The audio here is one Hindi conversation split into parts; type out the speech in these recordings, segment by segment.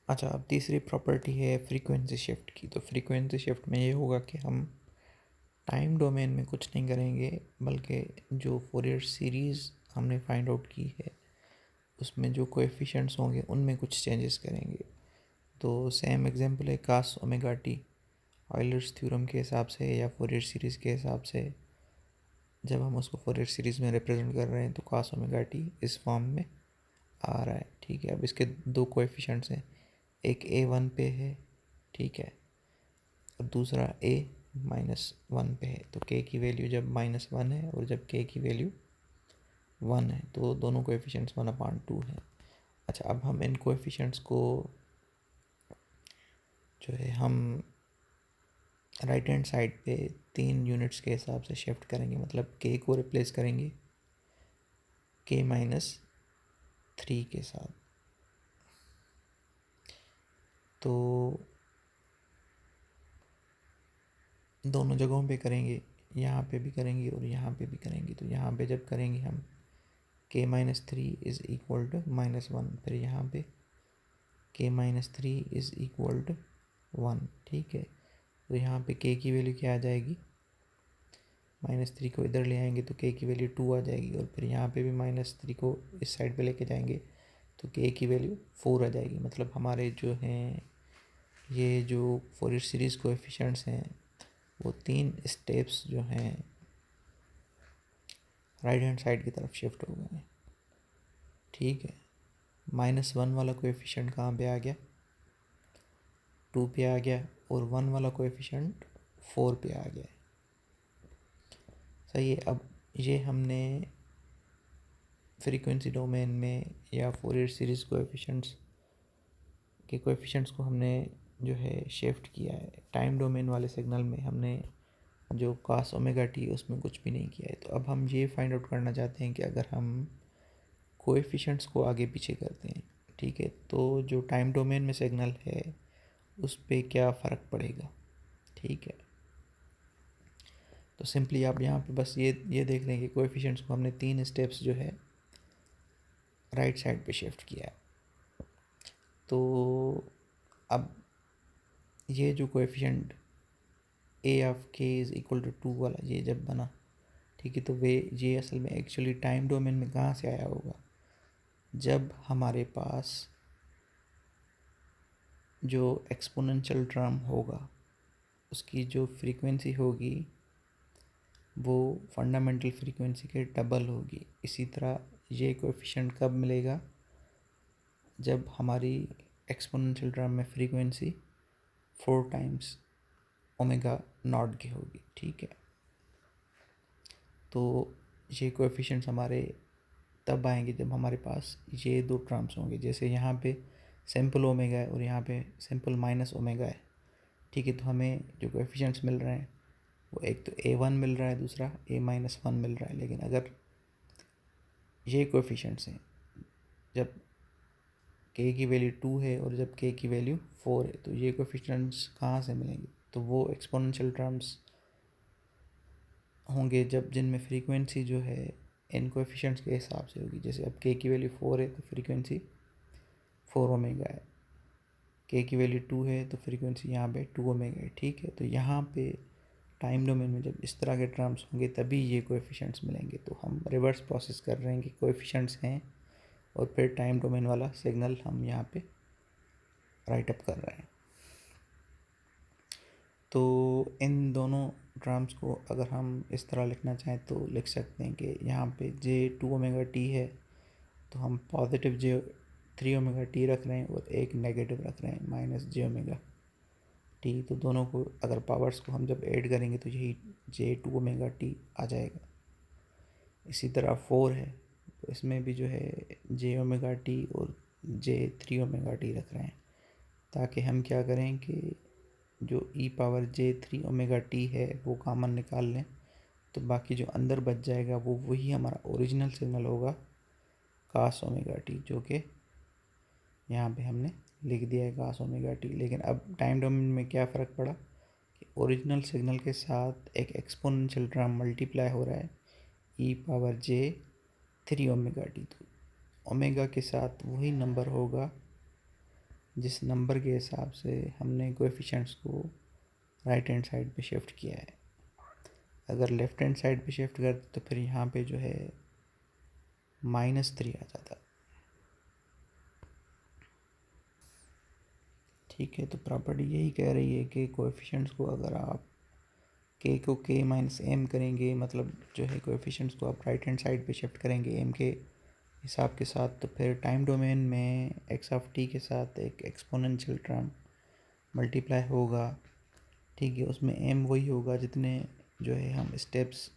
अच्छा, अब तीसरी प्रॉपर्टी है फ्रीक्वेंसी शिफ्ट की। तो फ्रीक्वेंसी शिफ्ट में ये होगा कि हम टाइम डोमेन में कुछ नहीं करेंगे, बल्कि जो फोरियर सीरीज़ हमने फाइंड आउट की है उसमें जो कोएफिशिएंट्स होंगे उनमें कुछ चेंजेस करेंगे। तो सेम एग्जांपल है cos omega t. Euler's theorem के हिसाब से या फोरियर सीरीज़ के हिसाब से जब हम उसको फोरियर सीरीज़ में रिप्रेजेंट कर रहे हैं तो कास ओमेगा टी इस फॉर्म में आ रहा है। ठीक है, अब इसके दो कोएफिशिएंट्स हैं, एक A1 पे है, ठीक है, और दूसरा A-1 पे है। तो k की वैल्यू जब -1 है और जब k की वैल्यू 1 है तो दोनों कोएफिशिएंट्स 1/2 हैं। अच्छा, अब हम इन कोएफिशिएंट्स को जो है हम राइट हैंड साइड पे 3 यूनिट्स के हिसाब से शिफ्ट करेंगे। मतलब k को रिप्लेस करेंगे k-3 के साथ। तो दोनों जगहों पे करेंगे, यहाँ पे भी करेंगे और यहाँ पे भी करेंगे। तो यहाँ पे जब करेंगे हम k-3 इज़ इक्वल टू -1, फिर यहाँ पे k-3 इज़ इक्वल टू 1। ठीक है, तो यहाँ पे k की वैल्यू क्या आ जाएगी, -3 को इधर ले आएंगे तो k की वैल्यू 2 आ जाएगी, और फिर यहाँ पे भी -3 को इस साइड पे लेके जाएंगे तो k की वैल्यू 4 आ जाएगी। मतलब हमारे जो हैं ये जो फोरियर सीरीज़ कोएफिशिएंट्स हैं वो 3 स्टेप्स जो हैं राइट हैंड साइड की तरफ शिफ्ट हो गए हैं। ठीक है, -1 वाला कोएफिशिएंट कहाँ पे आ गया, 2 पे आ गया, और 1 वाला कोएफिशिएंट 4 पे आ गया। सही है। अब ये हमने फ्रीक्वेंसी डोमेन में या फोरियर सीरीज़ कोएफिशिएंट्स के कोएफिशिएंट्स को हमने जो है शिफ्ट किया है। टाइम डोमेन वाले सिग्नल में हमने जो cos ओमेगा टी उसमें कुछ भी नहीं किया है। तो अब हम ये फाइंड आउट करना चाहते हैं कि अगर हम कोएफिशिएंट्स को आगे पीछे करते हैं, ठीक है, तो जो टाइम डोमेन में सिग्नल है उस पर क्या फ़र्क पड़ेगा। ठीक है, तो सिंपली आप यहाँ पे बस ये देख लें कि कोएफिशिएंट्स को हमने 3 स्टेप्स जो है राइट साइड पे शिफ्ट किया है। तो अब ये जो coefficient a of k is equal to 2 वाला ये जब बना, ठीक है, तो ये असल में एक्चुअली टाइम डोमेन में कहाँ से आया होगा, जब हमारे पास जो एक्सपोनेंशियल टर्म होगा उसकी जो फ्रीक्वेंसी होगी वो फंडामेंटल फ्रीक्वेंसी के डबल होगी। इसी तरह ये कोएफिशिएंट कब मिलेगा, जब हमारी एक्सपोनेंशियल टर्म में फ्रीक्वेंसी 4 टाइम्स ओमेगा नॉट की होगी। ठीक है, तो ये कोएफिशिएंट्स हमारे तब आएंगे जब हमारे पास ये दो टर्म्स होंगे। जैसे यहाँ पे सिंपल ओमेगा है और यहाँ पे सिंपल माइनस ओमेगा है। ठीक है, तो हमें जो कोएफिशिएंट्स मिल रहे हैं वो एक तो A1 मिल रहा है, दूसरा A-1 मिल रहा है। लेकिन अगर ये कोएफिशिएंट्स हैं जब k की वैल्यू 2 है और जब k की वैल्यू 4 है, तो ये कोएफिशिएंट्स कहाँ से मिलेंगे, तो वो एक्सपोनेंशियल टर्म्स होंगे जब जिनमें फ्रीक्वेंसी जो है इन कोएफिशिएंट्स के हिसाब से होगी। जैसे अब k की वैल्यू 4 है तो फ्रीक्वेंसी 4 ओमेगा है, k की वैल्यू 2 है तो फ्रीक्वेंसी यहाँ पे 2 ओमेगा है। ठीक है, तो यहाँ पे टाइम डोमेन में जब इस तरह के टर्म्स होंगे तभी ये कोएफिशिएंट्स मिलेंगे। तो हम रिवर्स प्रोसेस कर रहे हैं कि कोएफिशिएंट्स हैं और फिर टाइम डोमेन वाला सिग्नल हम यहाँ पे राइट अप कर रहे हैं। तो इन दोनों टर्म्स को अगर हम इस तरह लिखना चाहें तो लिख सकते हैं कि यहाँ पे J2 ओमेगा टी है तो हम पॉजिटिव J3 ओमेगा टी रख रहे हैं और एक नेगेटिव रख रहे हैं -J ओमेगा टी। तो दोनों को अगर पावर्स को हम जब ऐड करेंगे तो यही J2 ओमेगा टी आ जाएगा। इसी तरह 4 है तो इसमें भी जो है J ओमेगा टी और J3 ओमेगा टी रख रहे हैं, ताकि हम क्या करें कि जो e⁻J3 ओमेगा टी है वो कॉमन निकाल लें, तो बाकी जो अंदर बच जाएगा वो वही हमारा ओरिजिनल सिग्नल होगा cos ओमेगा टी, जो कि यहाँ पे हमने लिख दिया है cos ओमेगा टी। लेकिन अब टाइम डोमेन में क्या फ़र्क पड़ा कि ओरिजिनल सिग्नल के साथ एक एक्सपोनेंशियल टर्म मल्टीप्लाई हो रहा है e⁻J3 ओमेगा टी। तो ओमेगा के साथ वही नंबर होगा जिस नंबर के हिसाब से हमने कोएफिशिएंट्स को राइट हैंड साइड पे शिफ्ट किया है। अगर लेफ्ट हैंड साइड पे शिफ्ट करते तो फिर यहाँ पे जो है -3 आ जाता। ठीक है, तो प्रॉपर्टी यही कह रही है कि कोएफिशिएंट्स को अगर आप k को k माइनस एम करेंगे, मतलब जो है कोएफिशिएंट्स को आप राइट हैंड साइड पे शिफ्ट करेंगे m के हिसाब के साथ, तो फिर टाइम डोमेन में x ऑफ t के साथ एक एक्सपोनेंशियल टर्म मल्टीप्लाई होगा। ठीक है, उसमें m वही होगा जितने जो है हम स्टेप्स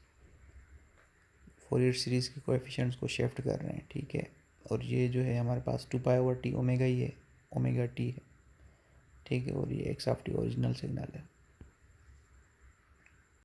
फोरियर सीरीज़ के कोएफिशिएंट्स को शिफ्ट कर रहे हैं। ठीक है, और ये जो है हमारे पास 2π/t ओमेगा ही है, ओमेगा t है। ठीक है, और ये x of t original signal है।